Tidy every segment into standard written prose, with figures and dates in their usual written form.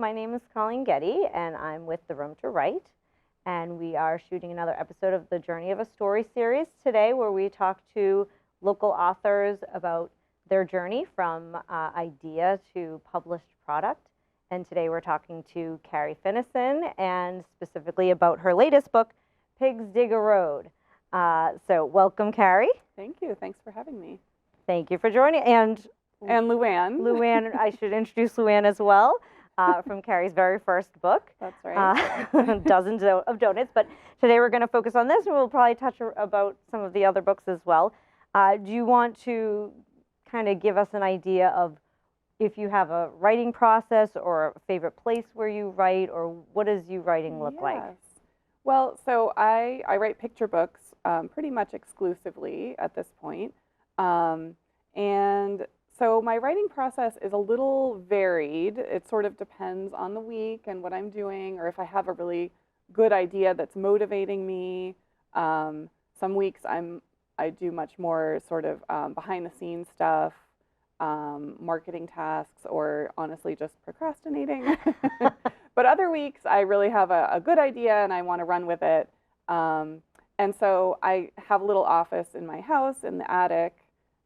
my name is Colleen Getty, and I'm with The Room to Write. And we are shooting another episode of the Journey of a Story series today, where we talk to local authors about their journey from idea to published product. And today we're talking to Carrie Finison, and specifically about her latest book, Pigs Dig a Road. So welcome, Carrie. Thank you. Thanks for having me. Thank you for joining. And Luann. Luann, I should introduce Luann as well, from Carrie's very first book. That's right. Dozens of donuts. But today we're going to focus on this, and we'll probably touch about some of the other books as well. Do you want to kind of give us an idea of if you have a writing process or a favorite place where you write, or what does you writing look like? Well, so I write picture books pretty much exclusively at this point. And so my writing process is a little varied. It sort of depends on the week and what I'm doing, or if I have a really good idea that's motivating me. Some weeks I do much more sort of behind the scenes stuff, marketing tasks, or honestly just procrastinating. But other weeks I really have a good idea and I want to run with it. And so I have a little office in my house in the attic,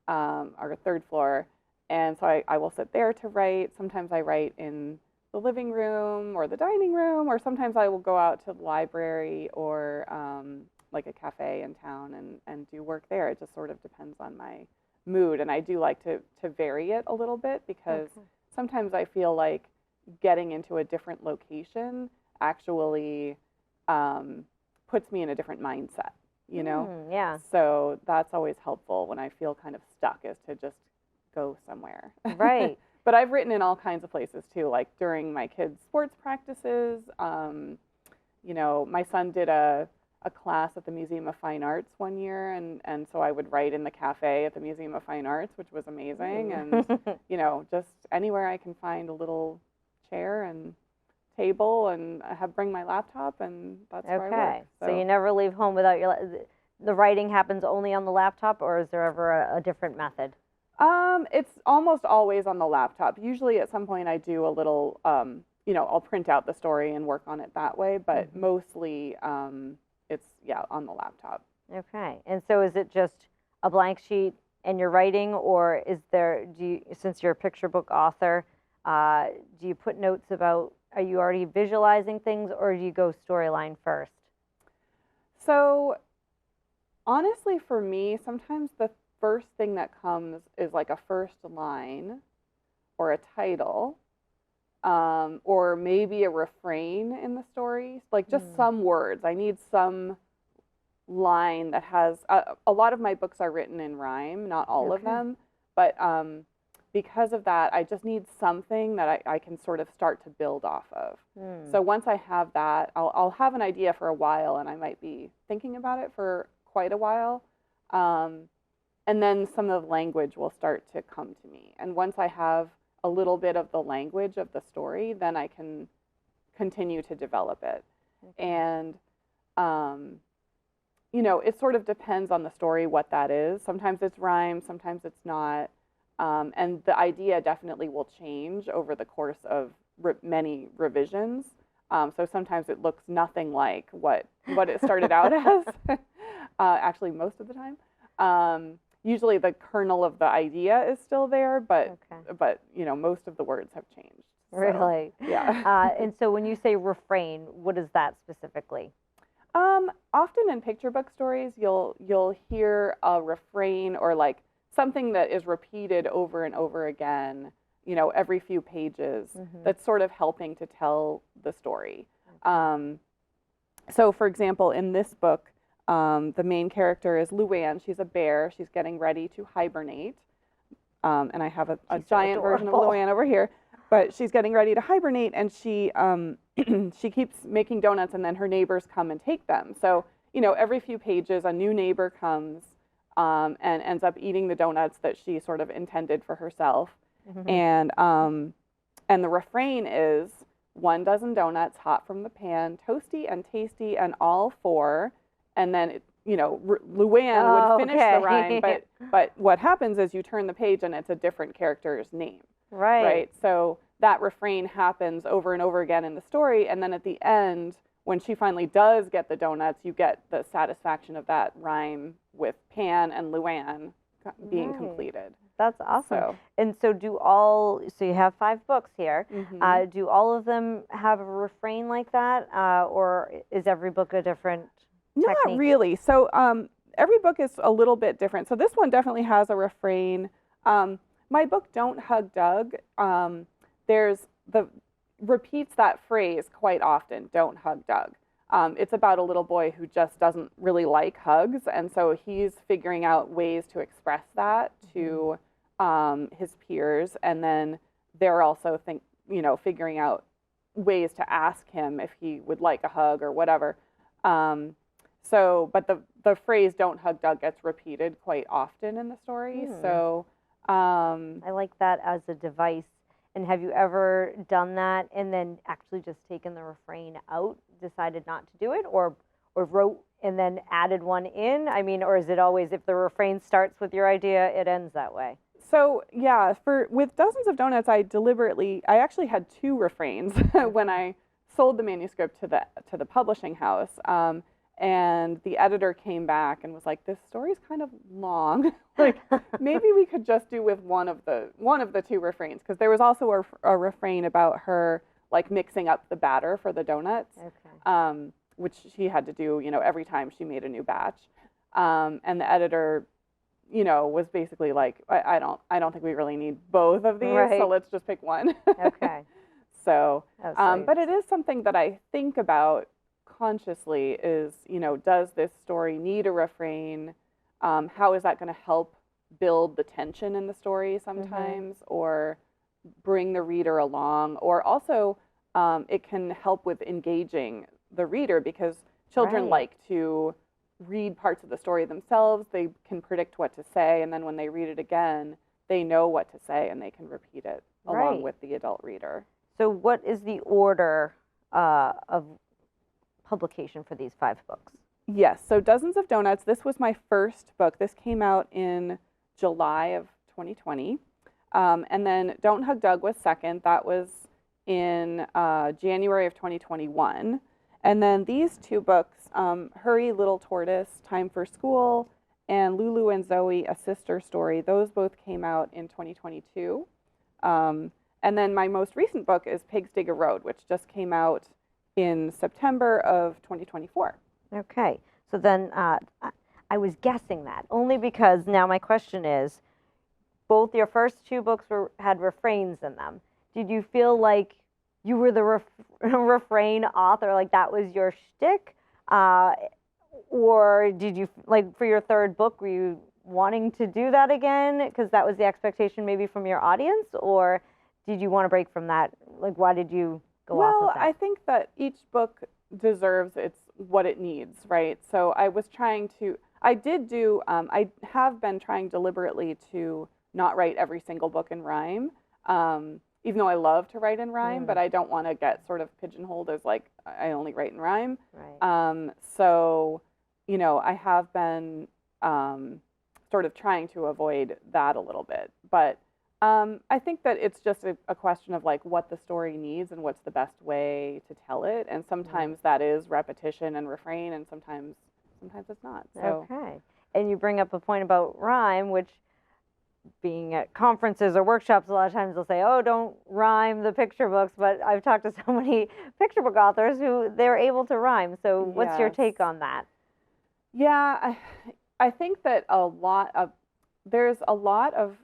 our third floor. And so I will sit there to write. Sometimes I write in the living room or the dining room, or sometimes I will go out to the library or like a cafe in town and do work there. It just sort of depends on my mood. And I do like to vary it a little bit, because sometimes I feel like getting into a different location actually puts me in a different mindset, you know? Yeah. So that's always helpful when I feel kind of stuck, is to just go somewhere. Right. But I've written in all kinds of places too, like during my kids' sports practices. You know, my son did a class at the Museum of Fine Arts one year, and so I would write in the cafe at the Museum of Fine Arts, which was amazing. And, you know, just anywhere I can find a little chair and table and bring my laptop, and that's where I work. So you never leave home without the writing happens only on the laptop, or is there ever a different method? It's almost always on the laptop. Usually at some point I do a little, you know, I'll print out the story and work on it that way, but mostly it's, on the laptop. Okay. And so is it just a blank sheet and you're writing, or is there, since you're a picture book author, do you put notes about, are you already visualizing things, or do you go storyline first? So honestly, for me, sometimes the first thing that comes is like a first line or a title, or maybe a refrain in the story, like just some words. I need some line that has, a lot of my books are written in rhyme, not all of them, but because of that, I just need something that I can sort of start to build off of. So once I have that, I'll have an idea for a while, and I might be thinking about it for quite a while. And then some of the language will start to come to me. And once I have a little bit of the language of the story, then I can continue to develop it. And, you know, it sort of depends on the story what that is. Sometimes it's rhyme, sometimes it's not. And the idea definitely will change over the course of many revisions. So sometimes it looks nothing like what it started out as, actually most of the time. Usually the kernel of the idea is still there, but you know, most of the words have changed. So, really? Yeah. And so when you say refrain, what is that specifically? Often in picture book stories, you'll hear a refrain, or like something that is repeated over and over again, you know, every few pages, that's sort of helping to tell the story. So for example, in this book, the main character is Luann. She's a bear. She's getting ready to hibernate. And I have a giant version of Luann over here. But she's getting ready to hibernate, and she she keeps making donuts, and then her neighbors come and take them. So, you know, every few pages, a new neighbor comes and ends up eating the donuts that she sort of intended for herself. And the refrain is 1 dozen donuts hot from the pan, toasty and tasty, and all four. And then, you know, Luann would finish the rhyme, but what happens is you turn the page and it's a different character's name. Right. Right. So that refrain happens over and over again in the story, and then at the end, when she finally does get the donuts, you get the satisfaction of that rhyme with Pan and Luann being completed. That's awesome. So, And so so you have 5 books here. Do all of them have a refrain like that? Or is every book a different technique? Not really. So every book is a little bit different. So this one definitely has a refrain. My book, Don't Hug Doug, repeats that phrase quite often, don't hug Doug. It's about a little boy who just doesn't really like hugs, and so he's figuring out ways to express that to his peers, and then they're also figuring out ways to ask him if he would like a hug or whatever. But the phrase "don't hug Doug" gets repeated quite often in the story. So I like that as a device. And have you ever done that and then actually just taken the refrain out, decided not to do it, or wrote and then added one in? I mean, or is it always, if the refrain starts with your idea, it ends that way? So yeah, with Dozens of Donuts, I actually had 2 refrains when I sold the manuscript to the publishing house. And the editor came back and was like, "This story's kind of long. Like, maybe we could just do with one of the 2 refrains," because there was also a refrain about her like mixing up the batter for the donuts, which she had to do, every time she made a new batch. And the editor, was basically like, I don't think we really need both of these, so let's just pick one. Okay. So, but it is something that I think about consciously is, does this story need a refrain? How is that going to help build the tension in the story sometimes, or bring the reader along? Or also, it can help with engaging the reader, because children like to read parts of the story themselves. They can predict what to say, and then when they read it again, they know what to say and they can repeat it along with the adult reader. So what is the order of publication for these 5 books? Yes, so Dozens of Donuts, this was my first book. This came out in July of 2020. And then Don't Hug Doug was second. That was in January of 2021. And then these 2 books, Hurry Little Tortoise, Time for School, and Lulu and Zoe, A Sister Story, those both came out in 2022. And then my most recent book is Pigs Dig a Road, which just came out in September of 2024. Okay, so then I was guessing that, only because now my question is, both your first 2 books had refrains in them. Did you feel like you were the refrain author, like that was your shtick? Or did you, like for your 3rd book, were you wanting to do that again because that was the expectation maybe from your audience? Or did you want to break from that? Like, why did you go off of that? Well, I think that each book deserves what it needs, right? So I have been trying deliberately to not write every single book in rhyme, even though I love to write in rhyme, but I don't want to get sort of pigeonholed as like, I only write in rhyme. Right. So, I have been sort of trying to avoid that a little bit, but I think that it's just a question of like what the story needs and what's the best way to tell it. And sometimes that is repetition and refrain, and sometimes it's not. So. Okay. And you bring up a point about rhyme, which being at conferences or workshops, a lot of times they'll say, "Oh, don't rhyme the picture books." But I've talked to so many picture book authors who they're able to rhyme. So what's your take on that? Yeah, I think that there's a lot of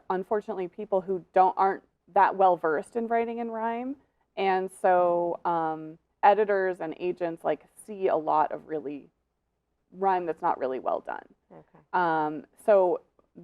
unfortunately, people who aren't that well versed in writing in rhyme, and so editors and agents like see a lot of really rhyme that's not really well done. Okay. So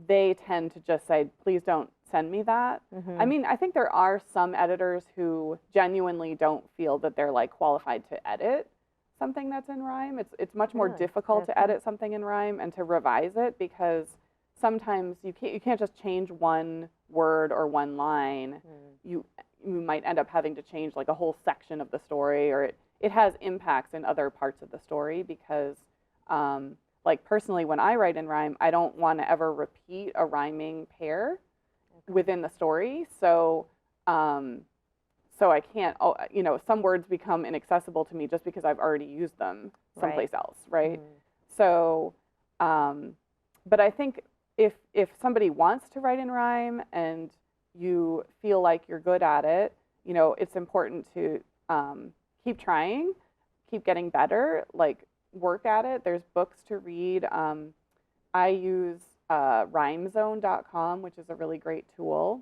they tend to just say, "Please don't send me that." I mean, I think there are some editors who genuinely don't feel that they're like qualified to edit something that's in rhyme. It's much more difficult to edit something in rhyme and to revise it, because sometimes you can't just change one word or one line. You might end up having to change like a whole section of the story, or it has impacts in other parts of the story, because like personally, when I write in rhyme, I don't want to ever repeat a rhyming pair within the story. So So I can't, some words become inaccessible to me just because I've already used them someplace else, right? So, but I think if somebody wants to write in rhyme and you feel like you're good at it, it's important to keep trying, keep getting better, like work at it. There's books to read. I use rhymezone.com, which is a really great tool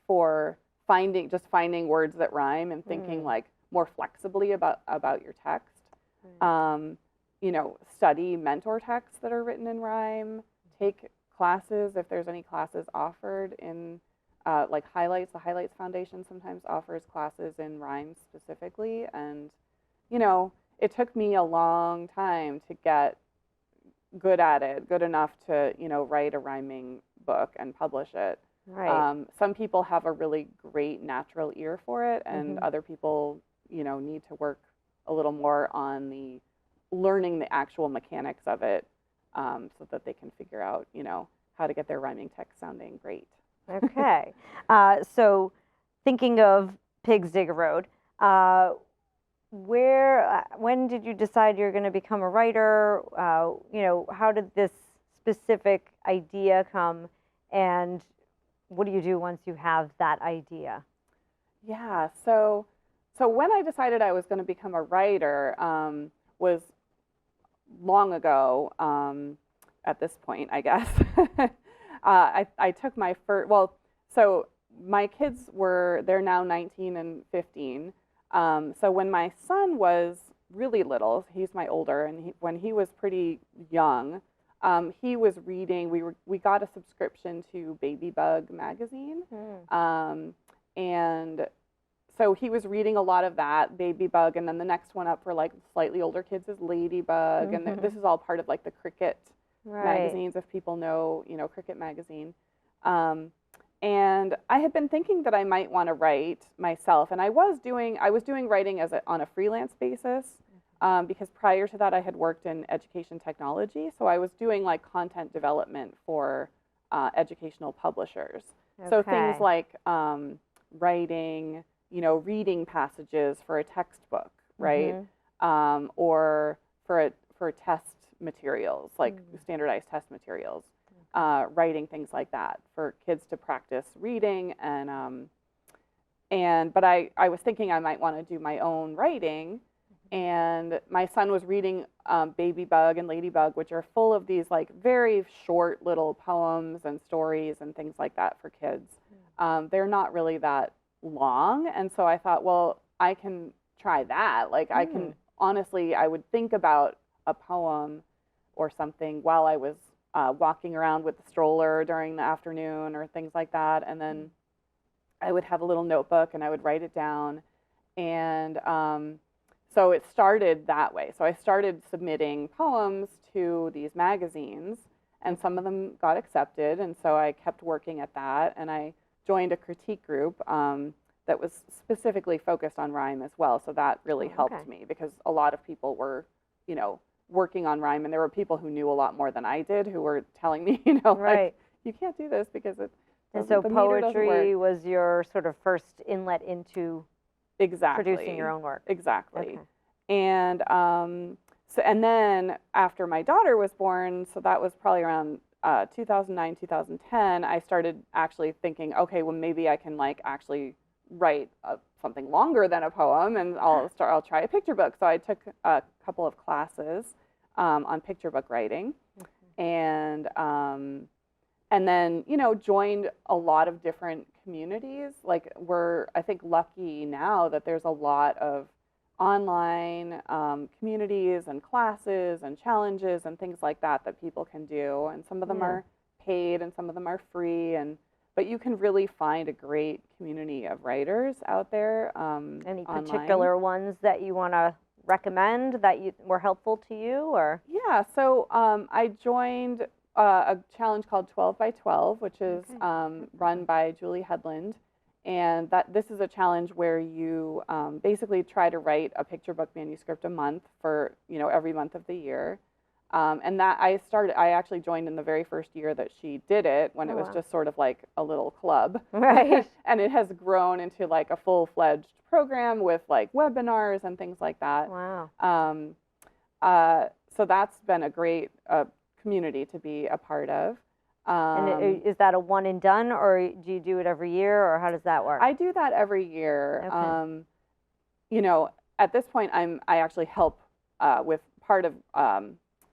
for finding words that rhyme and thinking like more flexibly about your text. Study mentor texts that are written in rhyme. Take classes if there's any classes offered in like highlights. The Highlights Foundation sometimes offers classes in rhyme specifically, and it took me a long time to get good at it, good enough to write a rhyming book and publish it. Right. Some people have a really great natural ear for it, and other people, need to work a little more on the learning the actual mechanics of it, so that they can figure out, how to get their rhyming text sounding great. Okay. So thinking of Pigs Dig a Road, when did you decide you're going to become a writer? How did this specific idea come, and what do you do once you have that idea? Yeah, so when I decided I was going to become a writer, was long ago, at this point, I guess. I took my first, so my kids they're now 19 and 15. So when my son was really little, he's my older, and when he was pretty young, he was reading. We got a subscription to Baby Bug magazine, and so he was reading a lot of that, Baby Bug, and then the next one up for like slightly older kids is Ladybug, and this is all part of like the Cricket magazines, if people know, Cricket magazine. And I had been thinking that I might want to write myself, and I was doing writing on a freelance basis, because prior to that I had worked in education technology, so I was doing like content development for educational publishers. Okay. So things like writing, reading passages for a textbook, right? Or for test materials, like standardized test materials. Writing things like that for kids to practice reading, but I was thinking I might want to do my own writing, and my son was reading Baby Bug and Ladybug, which are full of these like very short little poems and stories and things like that for kids. They're not really that long, and so I thought, well, I can try that. Like I can honestly, I would think about a poem or something while I was walking around with the stroller during the afternoon or things like that. And then I would have a little notebook and I would write it down. And so it started that way. So I started submitting poems to these magazines, and some of them got accepted. And so I kept working at that. And I joined a critique group that was specifically focused on rhyme as well. So that really helped me, because a lot of people were, working on rhyme, and there were people who knew a lot more than I did who were telling me, like, you can't do this because it doesn't, and so the meter doesn't work. poetry was your sort of first inlet into producing your own work. Exactly. Okay. And and then after my daughter was born, so that was probably around 2009, 2010, I started actually thinking, okay, well, maybe I can like actually write something longer than a poem, and I'll try a picture book. So I took a couple of classes on picture book writing, and then joined a lot of different communities. Like we're, I think, lucky now that there's a lot of online communities and classes and challenges and things like that people can do, and some of them are paid and some of them are free, but you can really find a great community of writers out there. Any online. particular ones that you want to recommend that were helpful to you, or? Yeah, so I joined a challenge called 12 by 12, which is run by Julie Headland. And this is a challenge where you basically try to write a picture book manuscript a month for every month of the year. And that I actually joined in the very first year that she did it, when Oh, it was wow. just sort of like a little club. Right. And it has grown into like a full-fledged program with like webinars and things like that. Wow. Um, so that's been a great community to be a part of. And is that a one and done, or do you do it every year, or how does that work? I do that every year. Okay. You know, at this point, I actually help with part of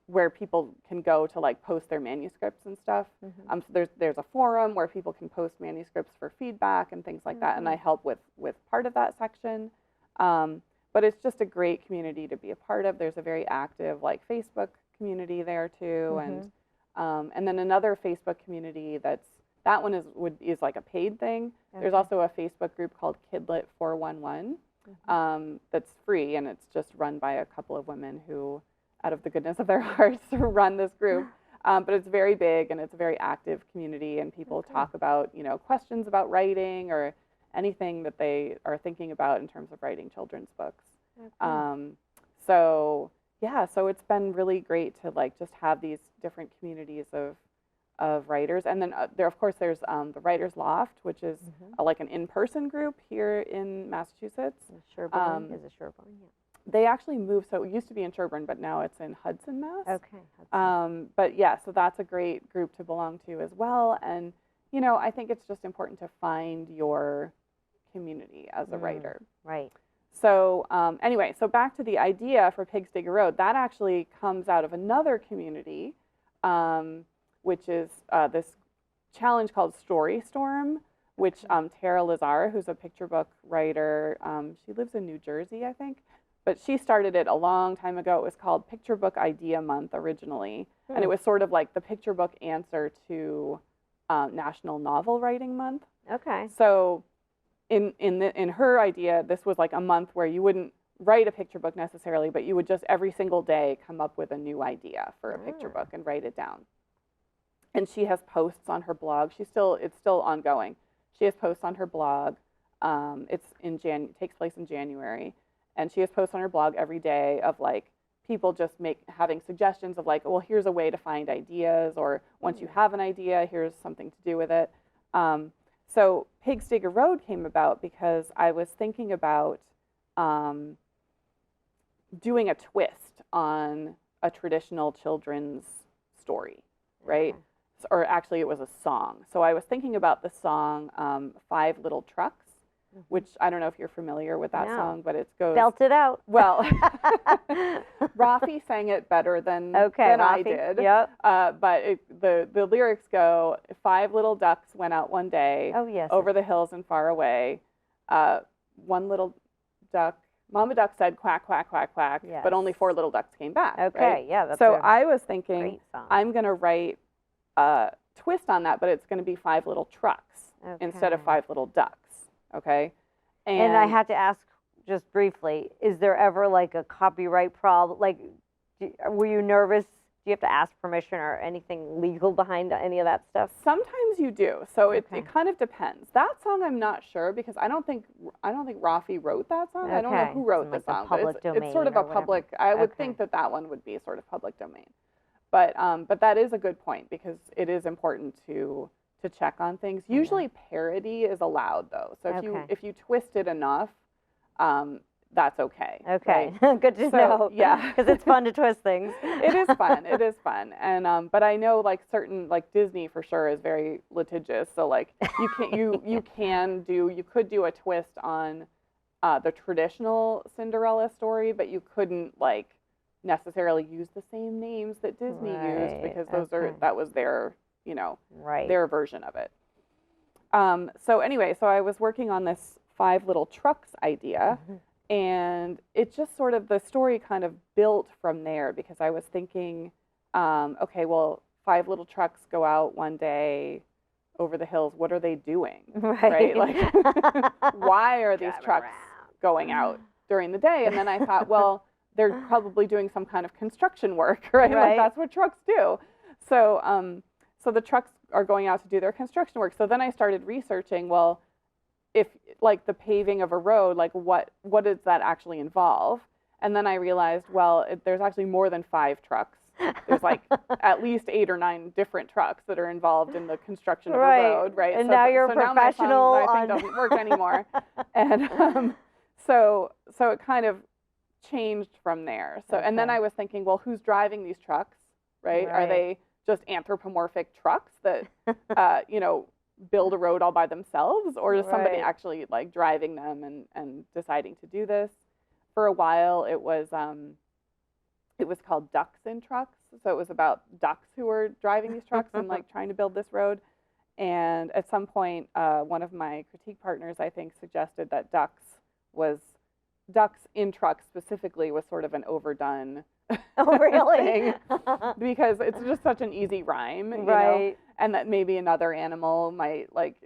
where people can go to like post their manuscripts and stuff. Mm-hmm. So there's a forum where people can post manuscripts for feedback and things like that, and I help with part of that section. But it's just a great community to be a part of. There's a very active like Facebook community there too, and then another Facebook community that one is like a paid thing. Okay. There's also a Facebook group called Kidlit 411 that's free, and it's just run by a couple of women who, out of the goodness of their hearts, run this group. But it's very big, and it's a very active community, and people talk about, you know, questions about writing or anything that they are thinking about in terms of writing children's books. So yeah, so it's been really great to like just have these different communities of writers. And then there's the Writers Loft, which is like an in-person group here in Massachusetts. Sherburne is a Sherburne, yeah. They actually moved, so it used to be in Sherburne, but now it's in Hudson, Mass. Okay. But yeah, so that's a great group to belong to as well. And, you know, I think it's just important to find your community as a writer. Right. So anyway, so back to the idea for Pigs Dig a Road, that actually comes out of another community, which is this challenge called Story Storm, which Tara Lazar, who's a picture book writer, she lives in New Jersey, I think, but she started it a long time ago. It was called Picture Book Idea Month originally, and it was sort of like the picture book answer to National Novel Writing Month. Okay. So in her idea, this was like a month where you wouldn't write a picture book necessarily, but you would just every single day come up with a new idea for a picture book and write it down. And she has posts on her blog. It's still ongoing. She has posts on her blog. Takes place in January, and she has posts on her blog every day of like people just having suggestions of like, well, here's a way to find ideas, or once you have an idea, here's something to do with it. So Pigs Dig a Road came about because I was thinking about doing a twist on a traditional children's story, right? Or actually it was a song. So I was thinking about the song Five Little Trucks, which I don't know if you're familiar with that song, but it goes... Belt it out. Well, Rafi sang it better than I did. Yep. But the lyrics go, 5 little ducks went out one day over the hills and far away. One little duck, Mama Duck said quack, quack, quack, quack, but only 4 little ducks came back. Okay, right? yeah. That's so I was thinking, I'm going to write a twist on that, but it's going to be 5 little trucks instead of 5 little ducks. Okay. And I had to ask just briefly, is there ever like a copyright problem? Like, were you nervous? Do you have to ask permission or anything legal behind any of that stuff? Sometimes you do. So it kind of depends. That song I'm not sure, because I don't think Rafi wrote that song. I don't know who wrote the song. Public domain, it's sort of a public. I would think that one would be sort of public domain. But that is a good point, because it is important to check on things. Usually parody is allowed though. So if you twist it enough, that's okay. Okay, right? Good to know. Yeah, because it's fun to twist things. It is fun. It is fun. And but I know like certain, like Disney for sure is very litigious. So like you could do a twist on the traditional Cinderella story, but you couldn't like necessarily use the same names that Disney used, because that was their their version of it. So anyway, so I was working on this 5 little trucks idea, and it just sort of, the story kind of built from there, because I was thinking, okay, well, 5 little trucks go out one day over the hills. What are they doing? Right? Like, why are these trucks going out during the day? And then I thought, well, they're probably doing some kind of construction work, right? Like that's what trucks do. So, so the trucks are going out to do their construction work. So then I started researching, well, if like the paving of a road, like what does that actually involve? And then I realized, well, there's actually more than 5 trucks there's like at least 8 or 9 different trucks that are involved in the construction of Right. a road, right? And so, now you're a so now my phone, professional I think, on- doesn't work anymore. And so it kind of changed from there. So, and then Okay. I was thinking, well, who's driving these trucks, right? Are Right. they just anthropomorphic trucks that, you know, build a road all by themselves, or is somebody Right. actually like driving them and deciding to do this? For a while, it was called Ducks in Trucks. So it was about ducks who were driving these trucks and like trying to build this road. And at some point, one of my critique partners, I think, suggested that Ducks in Trucks specifically was sort of an overdone Oh, really? thing, because it's just such an easy rhyme, you know, Right. and that maybe another animal might like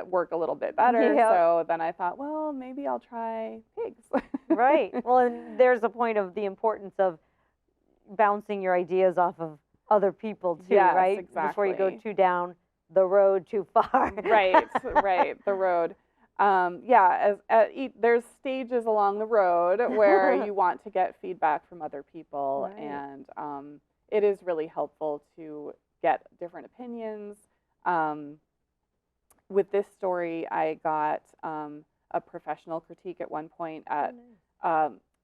work a little bit better. Yep. So then I thought, well, maybe I'll try pigs. Right. Well, and there's a point of the importance of bouncing your ideas off of other people too, Yes, right? Before you go exactly. too down the road too far. Right, right, the road. Yeah, there's stages along the road where you want to get feedback from other people, Right. and it is really helpful to get different opinions. With this story, I got a professional critique at one point at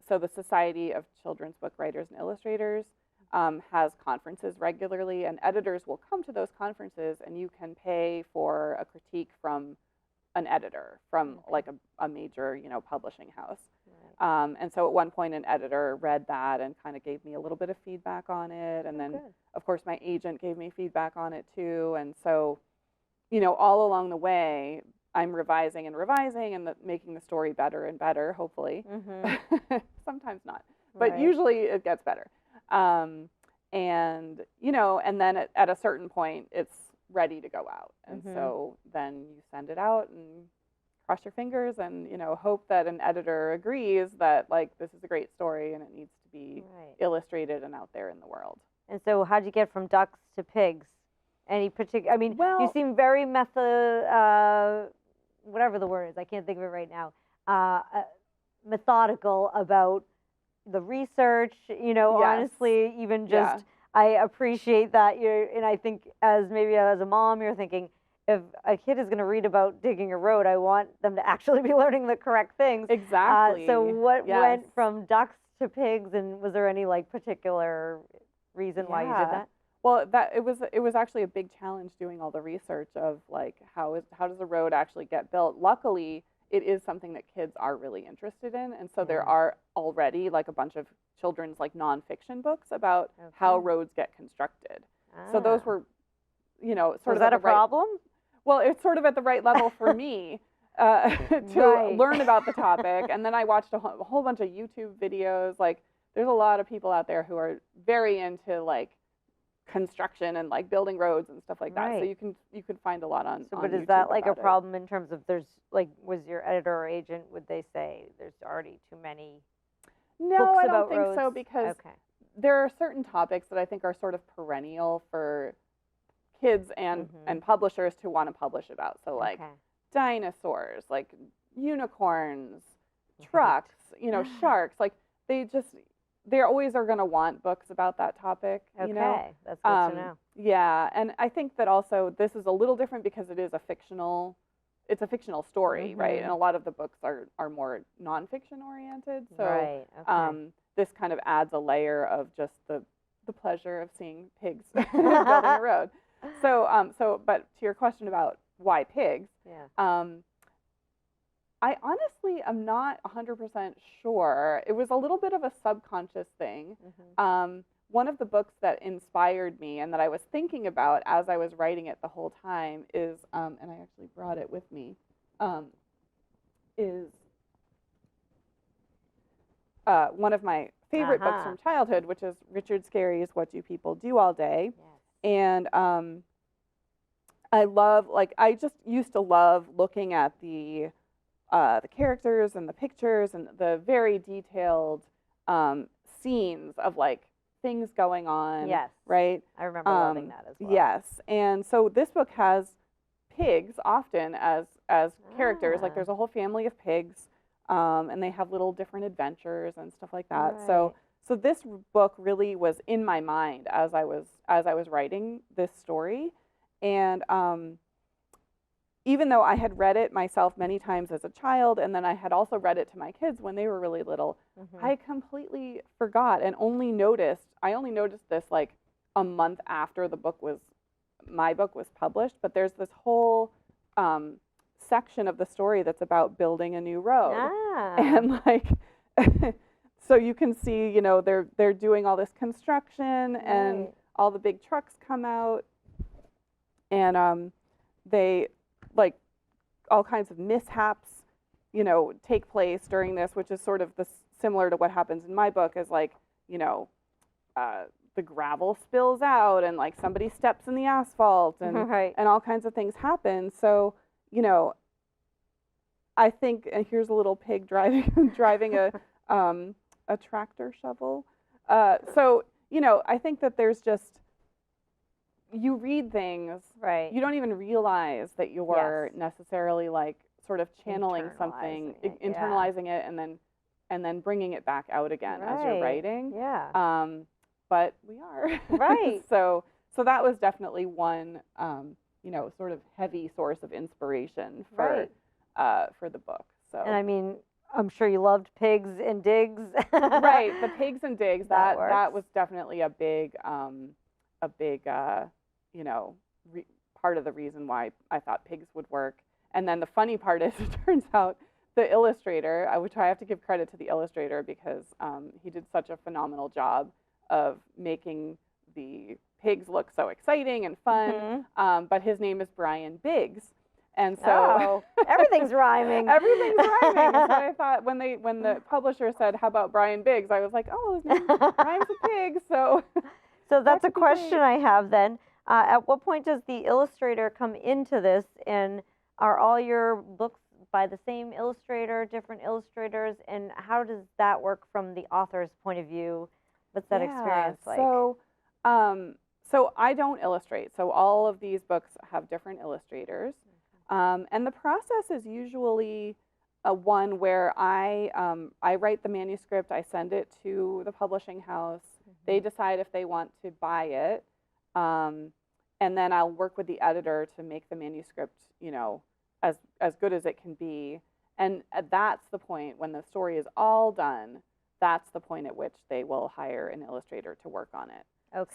so the Society of Children's Book Writers and Illustrators has conferences regularly, and editors will come to those conferences, and you can pay for a critique from an editor from like a major, you know, publishing house. Right. And so at one point, an editor read that and kind of gave me a little bit of feedback on it, and then Good. of course my agent gave me feedback on it too. And so, you know, all along the way, I'm revising and revising and making the story better and better, hopefully. Mm-hmm. Sometimes not, but Right. usually it gets better. And, you know, and then at a certain point, it's ready to go out. And Mhm. so then you send it out and cross your fingers and, you know, hope that an editor agrees that, like, this is a great story and it needs to be Right. illustrated and out there in the world. And so, how'd you get from ducks to pigs? Any particular? I mean, you Well- seem very whatever the word is. I can't think of it right now. Methodical about the research. You know, Yes. honestly, even Yeah. just I appreciate that you're. And I think maybe as a mom, you're thinking, if a kid is going to read about digging a road, I want them to actually be learning the correct things. Exactly. So what Yes. went from ducks to pigs, and was there any like particular reason why you did Yeah. that? Well, it was actually a big challenge doing all the research of like how does a road actually get built. Luckily, it is something that kids are really interested in, and so there Yeah. are already like a bunch of children's like nonfiction books about how Okay. roads get constructed. So those Ah. were, you know, sort Was of that at a the right, problem? well, it's sort of at the right level for me to Right. learn about the topic. And then I watched a whole bunch of YouTube videos. Like, there's a lot of people out there who are very into like construction and like building roads and stuff like that. So Right. you can find a lot on. So, on but is YouTube that like a about it. problem in terms of there's like, was your editor or agent, would they say there's already too many No, books I don't about think so, roads? because Okay. there are certain topics that I think are sort of perennial for kids and publishers to want to publish about. So like Okay. dinosaurs, like unicorns, Right. trucks, you know, sharks. Like they always are going to want books about that topic. Okay. You know? That's good to know. Yeah, and I think that also this is a little different because it's a fictional story, right? Mhm. And a lot of the books are more nonfiction oriented. So Right. Okay. this kind of adds a layer of just the pleasure of seeing pigs building a road. So but to your question about why pigs, Yeah. I honestly am not 100% sure. It was a little bit of a subconscious thing. Mhm. One of the books that inspired me and that I was thinking about as I was writing it the whole time is, and I actually brought it with me, is one of my favorite books from childhood, which is Richard Scarry's What Do People Do All Day? Yes. And I love, like, I just used to love looking at the characters and the pictures and the very detailed scenes of like things going on. Yes. Right. I remember loving that as well. Yes, and so this book has pigs often as characters. Like Ah. there's a whole family of pigs, and they have little different adventures and stuff like that. So so this book really was in my mind as I was writing this story, and even though I had read it myself many times as a child, and then I had also read it to my kids when they were really little, I completely forgot and only noticed this like a month after my book was published. But there's this whole section of the story that's about building a new road. And like, so you can see, you know, they're doing all this construction, and all the big trucks come out, and they, like, all kinds of mishaps, you know, take place during this, which is sort of similar to what happens in my book, is like, you know, the gravel spills out, and like somebody steps in the asphalt, and and all kinds of things happen. So, you know, I think, and here's a little pig driving a tractor shovel. So, you know, I think that there's just, you read things, you don't even realize that you're necessarily like sort of channeling something, internalizing it, and then bringing it back out again as you're writing. But we are. So that was definitely one, you know, sort of heavy source of inspiration for the book. So. And I mean, I'm sure you loved pigs and digs. The pigs and digs. That was definitely a big, you know, part of the reason why I thought pigs would work. And then the funny part is, it turns out the illustrator, which I have to give credit to the illustrator, because he did such a phenomenal job of making the pigs look so exciting and fun. But his name is Brian Biggs. And so everything's rhyming. Everything's rhyming. So I thought, when the publisher said, "How about Brian Biggs?" I was like, "Oh, his name rhymes with pig." So that's a question I have then. At what point does the illustrator come into this, and are all your books by the same illustrator, different illustrators, and how does that work from the author's point of view? What's that experience like? So I don't illustrate. So all of these books have different illustrators. And the process is usually one where I write the manuscript, I send it to the publishing house, they decide if they want to buy it, and then I'll work with the editor to make the manuscript, you know, as good as it can be. And that's the point, when the story is all done, that's the point at which they will hire an illustrator to work on it.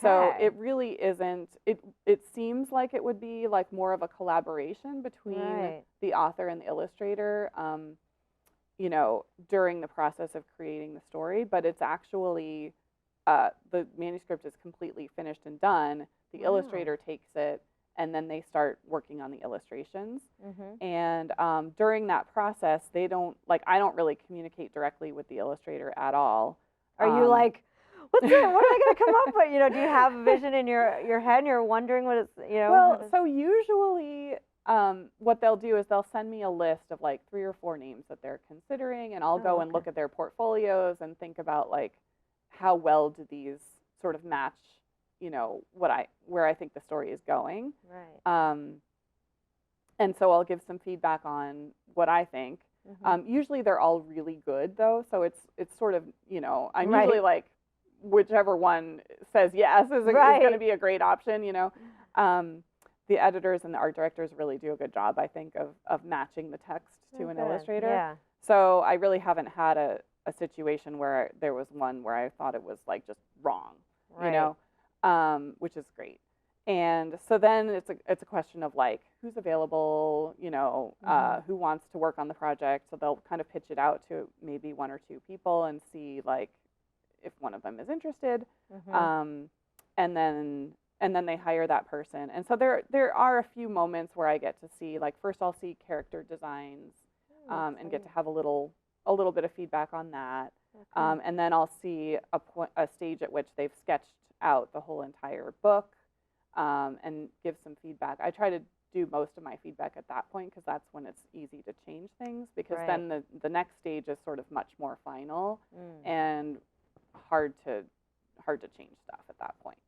So it really isn't, it seems like it would be like more of a collaboration between the author and the illustrator, you know, during the process of creating the story, but it's actually, the manuscript is completely finished and done. The illustrator takes it, and then they start working on the illustrations. And during that process, I don't really communicate directly with the illustrator at all. Are you like, what are they going to come up with? You know, do you have a vision in your head and you're wondering what it's, you know? Well, so usually what they'll do is they'll send me a list of like 3 or 4 names that they're considering, and I'll go and look at their portfolios and think about like, how well do these sort of match, you know, where I think the story is going. And so I'll give some feedback on what I think. Usually they're all really good though, so it's sort of, you know, I'm usually like, whichever one says yes is going to be a great option, you know. The editors and the art directors really do a good job, I think, of matching the text to an illustrator. So I really haven't had a situation where there was one where I thought it was like just wrong, you know, which is great. And so then it's a question of like, who's available, you know, who wants to work on the project. So they'll kind of pitch it out to maybe 1 or 2 people and see like if one of them is interested, and then they hire that person. And so there are a few moments where I get to see, like, first I'll see character designs, and get to have a little bit of feedback on that, and then I'll see a stage at which they've sketched out the whole entire book, and give some feedback. I try to do most of my feedback at that point, because that's when it's easy to change things, because then the next stage is sort of much more final and hard to change stuff at that point.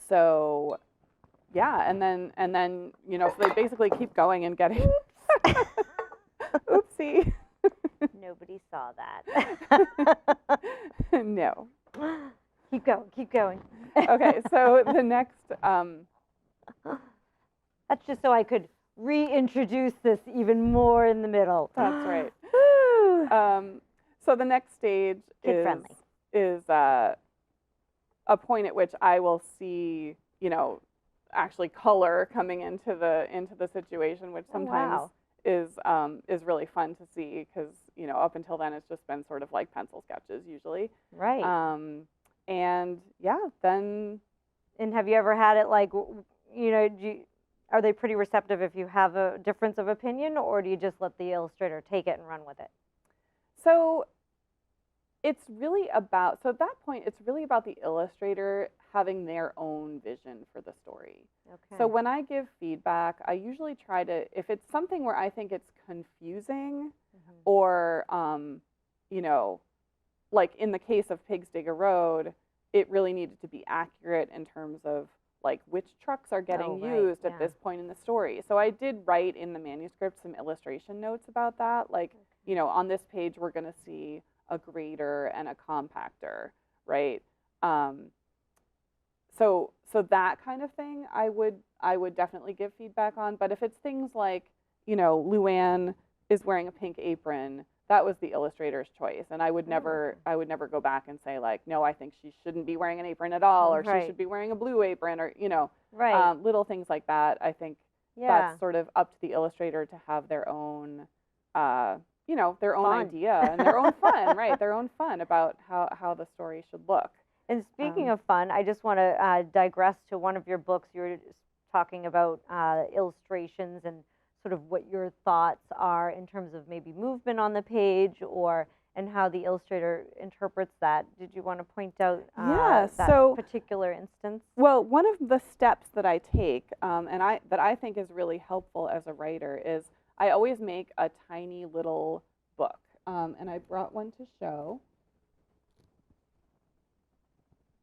So yeah, and then you know, so they basically keep going and getting oopsie. No nobody saw that. No. Keep going, keep going. Okay, so the next, That's just so I could reintroduce this even more in the middle. that's right. Woo. So the next stage Kid-friendly. is a point at which I will see, actually color coming into the situation, which sometimes is really fun to see because up until then it's just been sort of like pencil sketches usually. Right. And yeah, then. And have you ever had it like, are they pretty receptive if you have a difference of opinion, or do you just let the illustrator take it and run with it? So it's really about, so at that point, it's really about the illustrator having their own vision for the story. Okay. So when I give feedback, I usually try to, if it's something where I think it's confusing or, like in the case of Pigs Dig a Road, it really needed to be accurate in terms of like which trucks are getting used at this point in the story. So I did write in the manuscript some illustration notes about that. Like, on this page, we're going to see a grader and a compactor, right? So that kind of thing, I would definitely give feedback on. But if it's things like, Luann is wearing a pink apron, that was the illustrator's choice, and I would never go back and say like, no, I think she shouldn't be wearing an apron at all, or she should be wearing a blue apron, or little things like that. I think that's sort of up to the illustrator to have their own, their own idea and their own fun, right? Their own fun about how the story should look. And speaking of fun, I just want to digress to one of your books. You were talking about illustrations and sort of what your thoughts are in terms of maybe movement on the page and how the illustrator interprets that. Did you want to point out that particular instance? Well, one of the steps that I take that I think is really helpful as a writer is I always make a tiny little book. And I brought one to show,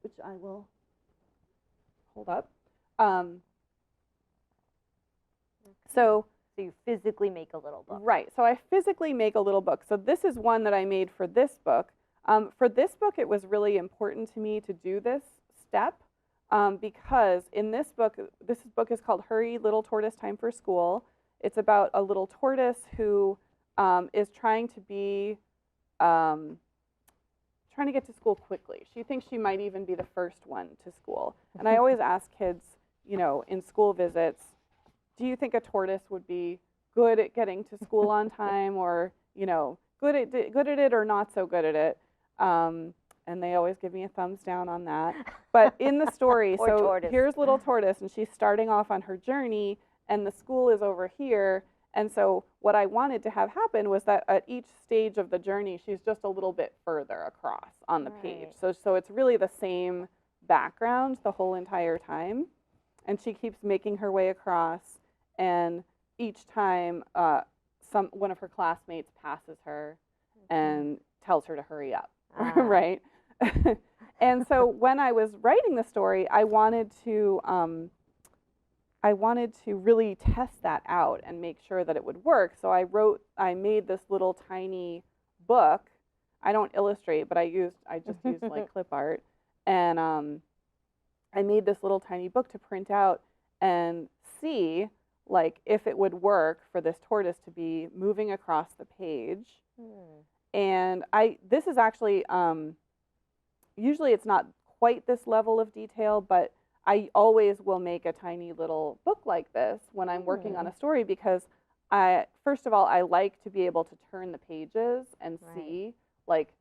which I will hold up. So you physically make a little book. Right. So I physically make a little book. So this is one that I made for this book. For this book, it was really important to me to do this step because in this book is called Hurry, Little Tortoise, Time for School. It's about a little tortoise who is trying to get to school quickly. She thinks she might even be the first one to school. And I always ask kids, in school visits, do you think a tortoise would be good at getting to school on time, or good at it or not so good at it? And they always give me a thumbs down on that. But in the story, here's little tortoise, and she's starting off on her journey, and the school is over here. And so what I wanted to have happen was that at each stage of the journey, she's just a little bit further across on the page. So it's really the same background the whole entire time, and she keeps making her way across. And each time, one of her classmates passes her and tells her to hurry up, right? And so when I was writing the story, I wanted to really test that out and make sure that it would work. So I made this little tiny book. I don't illustrate, but I just used like clip art, and I made this little tiny book to print out and see like if it would work for this tortoise to be moving across the page. And this is actually, usually it's not quite this level of detail, but I always will make a tiny little book like this when I'm working on a story, because first of all, I like to be able to turn the pages and see like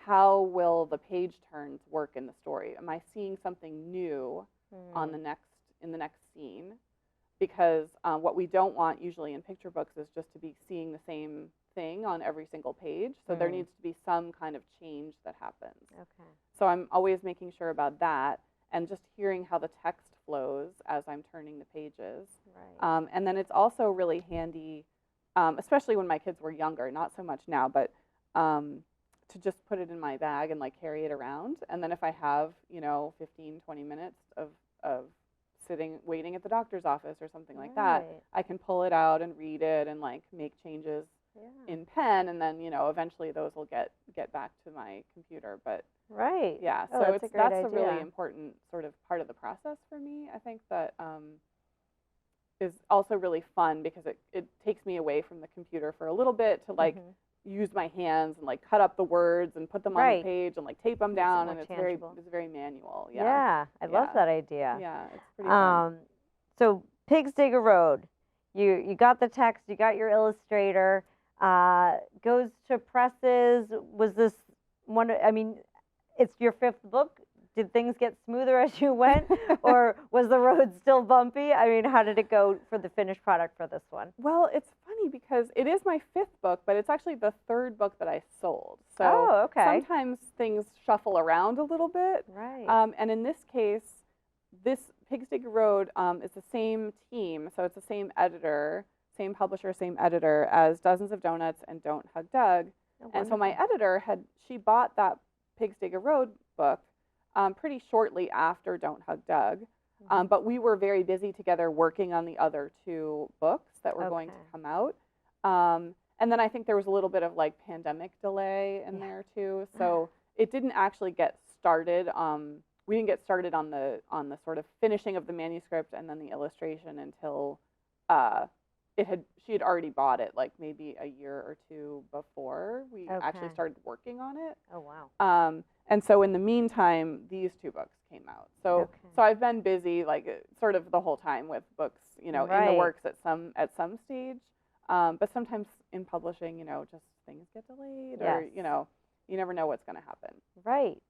how will the page turns work in the story. Am I seeing something new in the next scene? Because what we don't want usually in picture books is just to be seeing the same thing on every single page. So there needs to be some kind of change that happens. Okay. So I'm always making sure about that, and just hearing how the text flows as I'm turning the pages. Right. And then it's also really handy, especially when my kids were younger, not so much now, but to just put it in my bag and like carry it around. And then if I have, 15, 20 minutes of waiting at the doctor's office or something like that, I can pull it out and read it and like make changes in pen, and then eventually those will get back to my computer. But Right. yeah, Oh, so that's a great that's a really idea. important sort of part of the process for me. I think that is also really fun because it takes me away from the computer for a little bit to like use my hands and like cut up the words and put them on the Right. page and like tape them Makes it down, more and tangible. it's very manual. Yeah, I love Yeah. that idea. Yeah, it's pretty fun. So Pigs Dig a Road, you got the text, you got your illustrator, goes to presses. Was this one? I mean, it's your fifth book. Did things get smoother as you went, or was the road still bumpy? I mean, how did it go for the finished product for this one? Well, it's funny because it is my fifth book, but it's actually the third book that I sold. So Oh, okay. sometimes things shuffle around a little bit. Right. And in this case, this Pigs Dig a Road is the same team, so it's the same editor, same publisher, same editor as Dozens of Donuts and Don't Hug Doug. Oh, and so my wonderful. editor she bought that Pigs Dig a Road book pretty shortly after Don't Hug Doug. But we were very busy together working on the other two books that were going to come out. And then I think there was a little bit of like pandemic delay in there too. So it didn't actually get started. We didn't get started on the sort of finishing of the manuscript and then the illustration until she had already bought it like maybe a year or two before we actually started working on it. Oh, wow. And so in the meantime, these two books came out. So I've been busy like sort of the whole time with books, in the works at some stage. But sometimes in publishing, just things get delayed or, you never know what's going to happen. Right.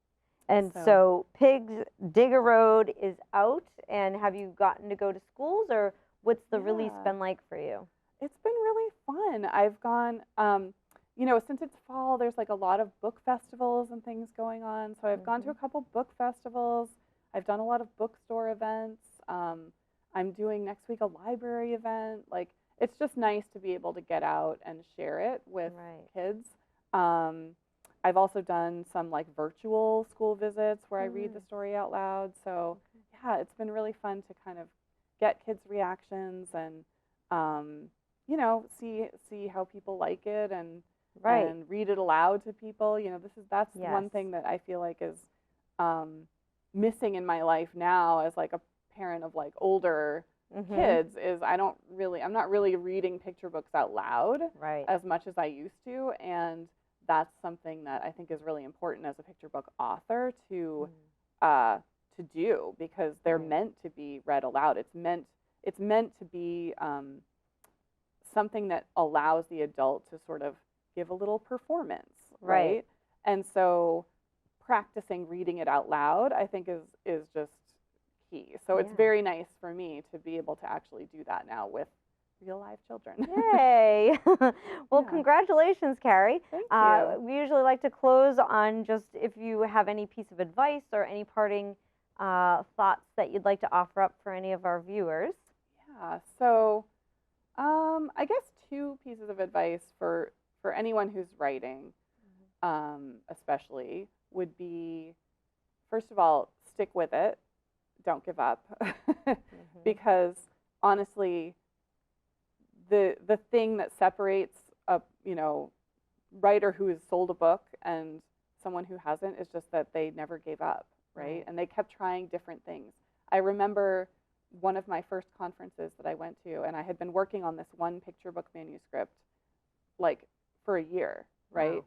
And so Pigs Dig a Road is out, and have you gotten to go to schools, or what's the release been like for you? It's been really fun. I've gone, since it's fall, there's like a lot of book festivals and things going on. So I've gone to a couple book festivals. I've done a lot of bookstore events. I'm doing next week a library event. Like, it's just nice to be able to get out and share it with kids. I've also done some like virtual school visits where I read the story out loud. So yeah, it's been really fun to kind of get kids' reactions and see how people like it and read it aloud to people. That's one thing that I feel like is missing in my life now as like a parent of like older kids is I'm not really reading picture books out loud as much as I used to, and that's something that I think is really important as a picture book author to do, because they're meant to be read aloud. It's meant to be something that allows the adult to sort of give a little performance, right? And so practicing reading it out loud, I think is just key. So it's very nice for me to be able to actually do that now with real live children. Yay! Well, congratulations, Carrie. Thank you. We usually like to close on just if you have any piece of advice or any parting thoughts that you'd like to offer up for any of our viewers. Yeah, so I guess two pieces of advice for anyone who's writing, especially, would be, first of all, stick with it. Don't give up. Because honestly, the thing that separates a writer who has sold a book and someone who hasn't is just that they never gave up, right? And they kept trying different things. I remember one of my first conferences that I went to, and I had been working on this one picture book manuscript like for a year, right? Wow.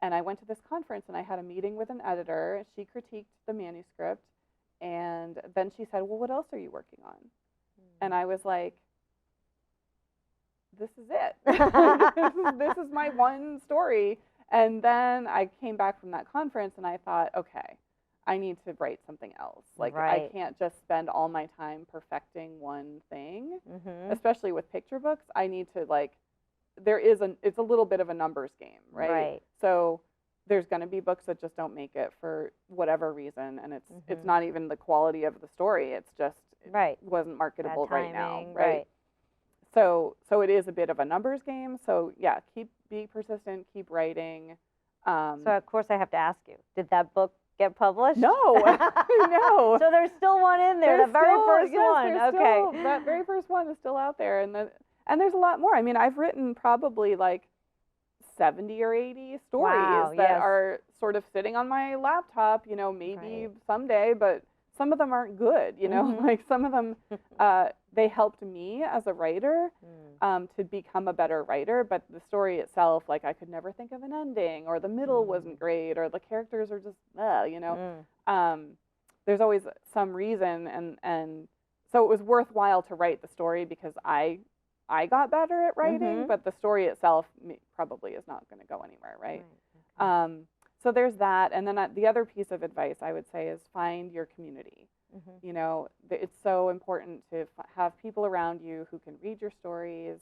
And I went to this conference and I had a meeting with an editor. She critiqued the manuscript, and then she said, well, what else are you working on? And I was like, this is it. this is my one story. And then I came back from that conference and I thought, okay, I need to write something else. Like, I can't just spend all my time perfecting one thing, especially with picture books. I need to, like, it's a little bit of a numbers game, right? So there's going to be books that just don't make it for whatever reason, and it's not even the quality of the story. It's just it wasn't marketable right now, right? So it is a bit of a numbers game. So yeah, be persistent, keep writing. So of course I have to ask you, did that book get published? No, no. So there's still one in there, the very first one. Okay. That very first one is still out there, and there's a lot more. I mean, I've written probably like 70 or 80 stories Wow, that yes. are sort of sitting on my laptop, maybe someday, but some of them aren't good, Mhm. like some of them, they helped me as a writer to become a better writer, but the story itself, like I could never think of an ending, or the middle wasn't great, or the characters are just, there's always some reason, and so it was worthwhile to write the story because I got better at writing, but the story itself probably is not going to go anywhere, right? Okay. So there's that, and then the other piece of advice I would say is find your community. It's so important to have people around you who can read your stories,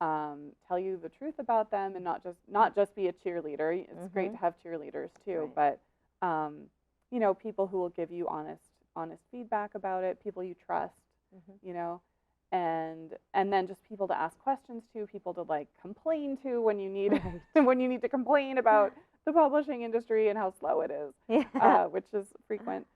tell you the truth about them, and not just be a cheerleader. It's great to have cheerleaders too, Right. but people who will give you honest feedback about it, people you trust, you know, and then just people to ask questions to, people to like complain to when you need Right. when you need to complain about the publishing industry and how slow it is, Yeah. which is frequent.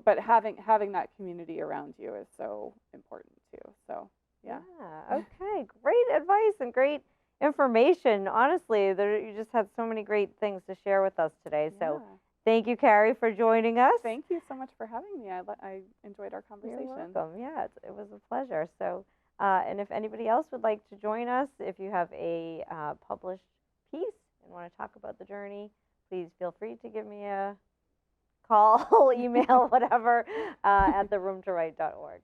But having that community around you is so important too. So yeah. Yeah. Okay. Great advice and great information. Honestly, you just had so many great things to share with us today. So Yeah. thank you, Carrie, for joining us. Thank you so much for having me. I enjoyed our You're conversation. welcome. Yeah, it was a pleasure. So, and if anybody else would like to join us, if you have a published piece and want to talk about the journey, please feel free to give me a call, email, whatever, at theroomtowrite.org.